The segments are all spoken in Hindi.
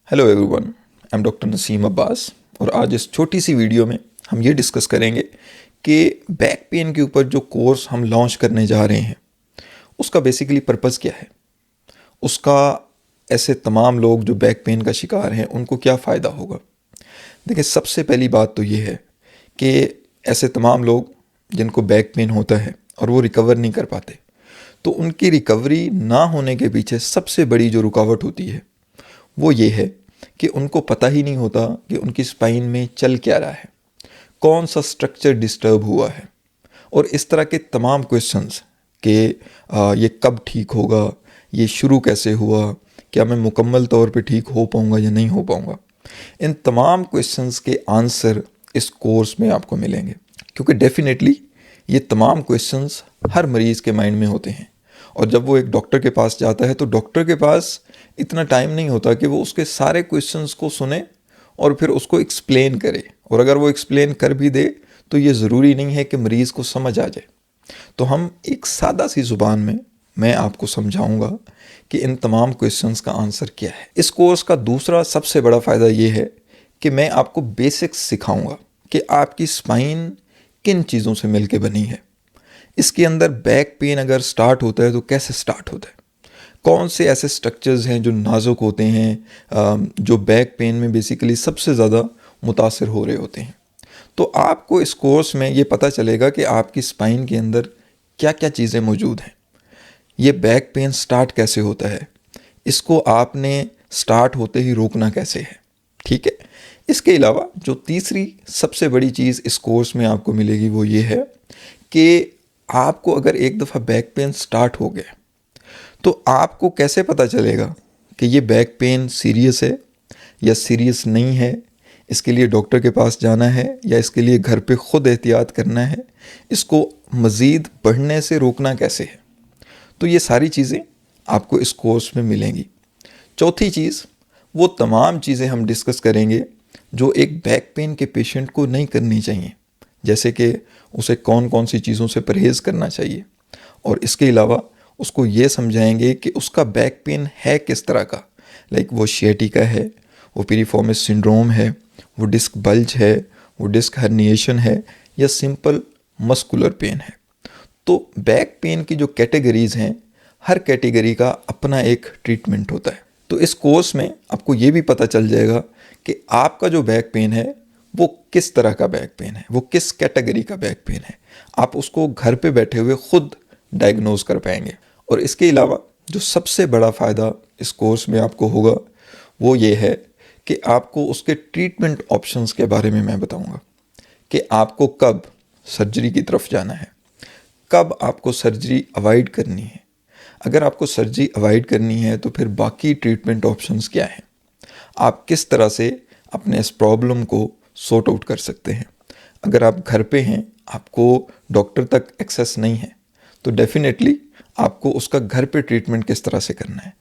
Hello everyone, I am doctor Naseem Abbas और आज इस छोटी सी वीडियो में हम ये डिस्कस करेंगे कि बैक पेन के ऊपर जो कोर्स हम लॉन्च करने जा रहे हैं उसका बेसिकली पर्पज़ क्या है, उसका ऐसे तमाम लोग जो बैक पेन का शिकार हैं उनको क्या फ़ायदा होगा। देखिए, सबसे पहली बात तो ये है कि ऐसे तमाम लोग जिनको बैक पेन होता है और वो रिकवर नहीं कर पाते, तो उनकी रिकवरी ना होने के पीछे सबसे बड़ी जो रुकावट होती है वो ये है कि उनको पता ही नहीं होता कि उनकी स्पाइन में चल क्या रहा है, कौन सा स्ट्रक्चर डिस्टर्ब हुआ है। और इस तरह के तमाम क्वेश्चंस कि ये कब ठीक होगा, ये शुरू कैसे हुआ, क्या मैं मुकम्मल तौर पे ठीक हो पाऊँगा या नहीं हो पाऊँगा, इन तमाम क्वेश्चंस के आंसर इस कोर्स में आपको मिलेंगे। क्योंकि डेफिनेटली ये तमाम क्वेश्चंस हर मरीज़ के माइंड में होते हैं और जब वो एक डॉक्टर के पास जाता है तो डॉक्टर के पास इतना टाइम नहीं होता कि वो उसके सारे क्वेश्चंस को सुने और फिर उसको एक्सप्लेन करे। और अगर वो एक्सप्लेन कर भी दे तो ये ज़रूरी नहीं है कि मरीज़ को समझ आ जाए। तो हम एक सादा सी ज़ुबान में मैं आपको समझाऊंगा कि इन तमाम क्वेश्चंस का आंसर क्या है। इस कोर्स का दूसरा सबसे बड़ा फ़ायदा ये है कि मैं आपको बेसिक्स सिखाऊंगा कि आपकी स्पाइन किन चीज़ों से मिलके बनी है। इसके अंदर बैक पेन अगर स्टार्ट होता है तो कैसे स्टार्ट होता है, कौन से ऐसे स्ट्रक्चर्स हैं जो नाजुक होते हैं, जो बैक पेन में बेसिकली सबसे ज़्यादा मुतासर हो रहे होते हैं। तो आपको इस कोर्स में ये पता चलेगा कि आपकी स्पाइन के अंदर क्या क्या चीज़ें मौजूद हैं, ये बैक पेन स्टार्ट कैसे होता है, इसको आपने स्टार्ट होते ही रोकना कैसे है। ठीक है। इसके अलावा जो तीसरी सबसे बड़ी चीज़ इस कोर्स में आपको मिलेगी वो ये है कि आपको अगर एक दफ़ा बैक पेन स्टार्ट हो गया तो आपको कैसे पता चलेगा कि ये बैक पेन सीरियस है या सीरियस नहीं है, इसके लिए डॉक्टर के पास जाना है या इसके लिए घर पे ख़ुद एहतियात करना है, इसको मज़ीद बढ़ने से रोकना कैसे है। तो ये सारी चीज़ें आपको इस कोर्स में मिलेंगी। चौथी चीज़, वो तमाम चीज़ें हम डिस्कस करेंगे जो एक बैक पेन के पेशेंट को नहीं करनी चाहिए, जैसे कि उसे कौन कौन सी चीज़ों से परहेज़ करना चाहिए। और इसके अलावा उसको ये समझाएंगे कि उसका बैक पेन है किस तरह का, लाइक वो शियाटिका है, वो पिरिफॉर्मिस सिंड्रोम है, वो डिस्क बल्ज है, वो डिस्क हर्निएशन है या सिंपल मस्कुलर पेन है। तो बैक पेन की जो कैटेगरीज़ हैं, हर कैटेगरी का अपना एक ट्रीटमेंट होता है। तो इस कोर्स में आपको ये भी पता चल जाएगा कि आपका जो बैक पेन है वो किस तरह का बैक पेन है, वो किस कैटेगरी का बैक पेन है। आप उसको घर पे बैठे हुए खुद डायग्नोज कर पाएंगे। और इसके अलावा जो सबसे बड़ा फ़ायदा इस कोर्स में आपको होगा वो ये है कि आपको उसके ट्रीटमेंट ऑप्शंस के बारे में मैं बताऊंगा कि आपको कब सर्जरी की तरफ जाना है, कब आपको सर्जरी अवॉइड करनी है। अगर आपको सर्जरी अवॉइड करनी है तो फिर बाकी ट्रीटमेंट ऑप्शंस क्या हैं, आप किस तरह से अपने इस प्रॉब्लम को सॉर्ट आउट कर सकते हैं। अगर आप घर पे हैं, आपको डॉक्टर तक एक्सेस नहीं है, तो डेफिनेटली आपको उसका घर पे ट्रीटमेंट किस तरह से करना है।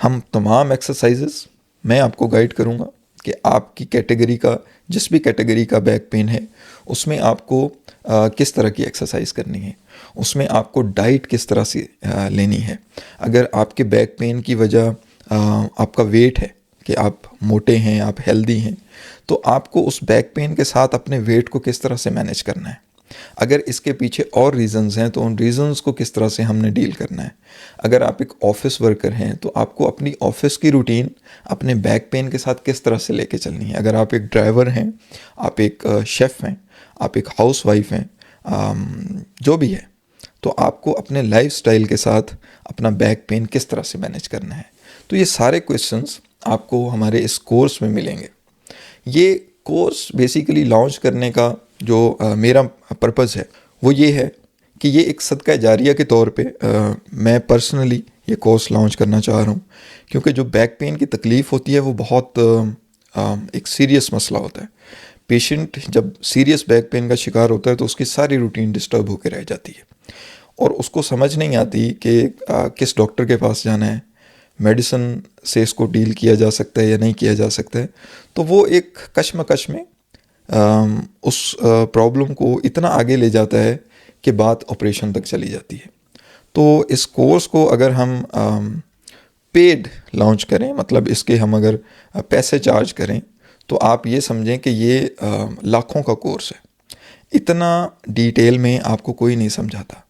हम तमाम एक्सरसाइजेस मैं आपको गाइड करूँगा कि आपकी कैटेगरी का, जिस भी कैटेगरी का बैक पेन है उसमें आपको किस तरह की एक्सरसाइज करनी है, उसमें आपको डाइट किस तरह से लेनी है। अगर आपके बैक पेन की वजह आपका वेट है कि आप मोटे हैं, आप हेल्दी हैं, तो आपको उस बैक पेन के साथ अपने वेट को किस तरह से मैनेज करना है। अगर इसके पीछे और रीज़न्स हैं तो उन रीज़न्स को किस तरह से हमने डील करना है। अगर आप एक ऑफिस वर्कर हैं तो आपको अपनी ऑफिस की रूटीन अपने बैक पेन के साथ किस तरह से लेके चलनी है। अगर आप एक ड्राइवर हैं, आप एक शेफ़ हैं, आप एक हाउस वाइफ हैं, जो भी है, तो आपको अपने लाइफस्टाइल के साथ अपना बैक पेन किस तरह से मैनेज करना है। तो ये सारे क्वेश्चंस आपको हमारे इस कोर्स में मिलेंगे। ये कोर्स बेसिकली लॉन्च करने का जो मेरा पर्पज़ है वो ये है कि ये एक सदका जारिया के तौर पे मैं पर्सनली ये कोर्स लॉन्च करना चाह रहा हूँ। क्योंकि जो बैक पेन की तकलीफ़ होती है वो बहुत एक सीरियस मसला होता है। पेशेंट जब सीरियस बैक पेन का शिकार होता है तो उसकी सारी रूटीन डिस्टर्ब होकर रह जाती है और उसको समझ नहीं आती कि किस डॉक्टर के पास जाना है, मेडिसिन से इसको डील किया जा सकता है या नहीं किया जा सकता है। तो वो एक कश्मकश में उस प्रॉब्लम को इतना आगे ले जाता है कि बात ऑपरेशन तक चली जाती है। तो इस कोर्स को अगर हम पेड लॉन्च करें, मतलब इसके हम अगर पैसे चार्ज करें, तो आप ये समझें कि ये लाखों का कोर्स है। इतना डिटेल में आपको कोई नहीं समझाता,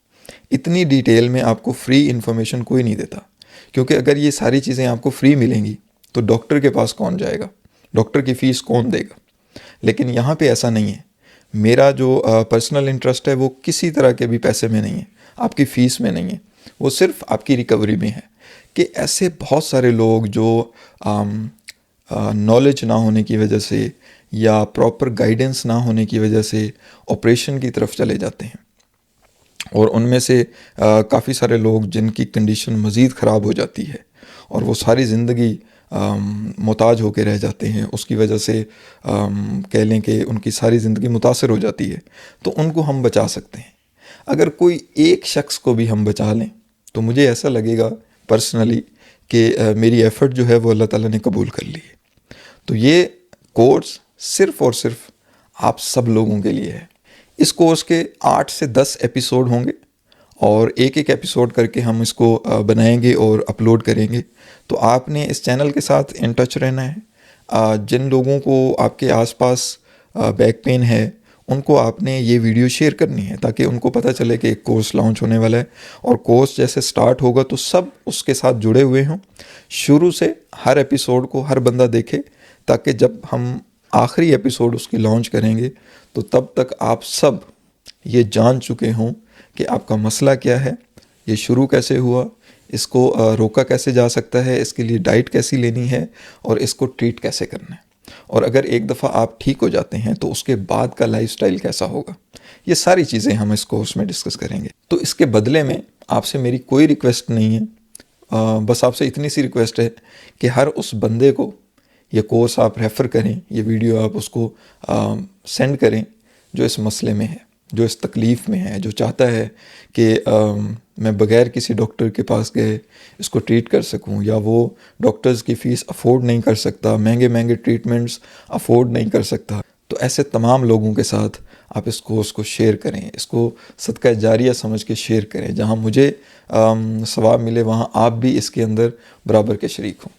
इतनी डिटेल में आपको फ्री इन्फॉर्मेशन कोई नहीं देता। क्योंकि अगर ये सारी चीज़ें आपको फ्री मिलेंगी तो डॉक्टर के पास कौन जाएगा, डॉक्टर की फ़ीस कौन देगा। लेकिन यहाँ पे ऐसा नहीं है। मेरा जो पर्सनल इंटरेस्ट है वो किसी तरह के भी पैसे में नहीं है, आपकी फ़ीस में नहीं है, वो सिर्फ आपकी रिकवरी में है। कि ऐसे बहुत सारे लोग जो नॉलेज ना होने की वजह से या प्रॉपर गाइडेंस ना होने की वजह से ऑपरेशन की तरफ चले जाते हैं, और उनमें से काफ़ी सारे लोग जिनकी कंडीशन मज़ीद ख़राब हो जाती है और वो सारी ज़िंदगी मोहताज होकर रह जाते हैं, उसकी वजह से कह लें कि उनकी सारी ज़िंदगी मुतासर हो जाती है, तो उनको हम बचा सकते हैं। अगर कोई एक शख्स को भी हम बचा लें तो मुझे ऐसा लगेगा पर्सनली कि मेरी एफ़र्ट जो है वो अल्लाह ताला ने कबूल कर ली है। तो ये कोर्स सिर्फ़ और सिर्फ आप सब लोगों के लिए है। इस कोर्स के 8 से 10 एपिसोड होंगे और एक एक एपिसोड करके हम इसको बनाएंगे और अपलोड करेंगे। तो आपने इस चैनल के साथ इन टच रहना है। जिन लोगों को आपके आसपास बैक पेन है उनको आपने ये वीडियो शेयर करनी है ताकि उनको पता चले कि एक कोर्स लॉन्च होने वाला है, और कोर्स जैसे स्टार्ट होगा तो सब उसके साथ जुड़े हुए हों। शुरू से हर एपिसोड को हर बंदा देखे, ताकि जब हम आखिरी एपिसोड उसकी लॉन्च करेंगे तो तब तक आप सब ये जान चुके हों कि आपका मसला क्या है, ये शुरू कैसे हुआ, इसको रोका कैसे जा सकता है, इसके लिए डाइट कैसी लेनी है और इसको ट्रीट कैसे करना है। और अगर एक दफ़ा आप ठीक हो जाते हैं तो उसके बाद का लाइफस्टाइल कैसा होगा, ये सारी चीज़ें हम इस कोर्स में डिस्कस करेंगे। तो इसके बदले में आपसे मेरी कोई रिक्वेस्ट नहीं है, बस आपसे इतनी सी रिक्वेस्ट है कि हर उस बंदे को ये कोर्स आप रेफ़र करें, ये वीडियो आप उसको सेंड करें जो इस मसले में है, जो इस तकलीफ़ में है, जो चाहता है कि मैं बग़ैर किसी डॉक्टर के पास गए इसको ट्रीट कर सकूं, या वो डॉक्टर्स की फ़ीस अफोर्ड नहीं कर सकता, महंगे महंगे ट्रीटमेंट्स अफोर्ड नहीं कर सकता। तो ऐसे तमाम लोगों के साथ आप इस कोर्स को शेयर करें, इसको सदका जारिया समझ के शेयर करें। जहां मुझे सवाब मिले वहां आप भी इसके अंदर बराबर के शरीक हों।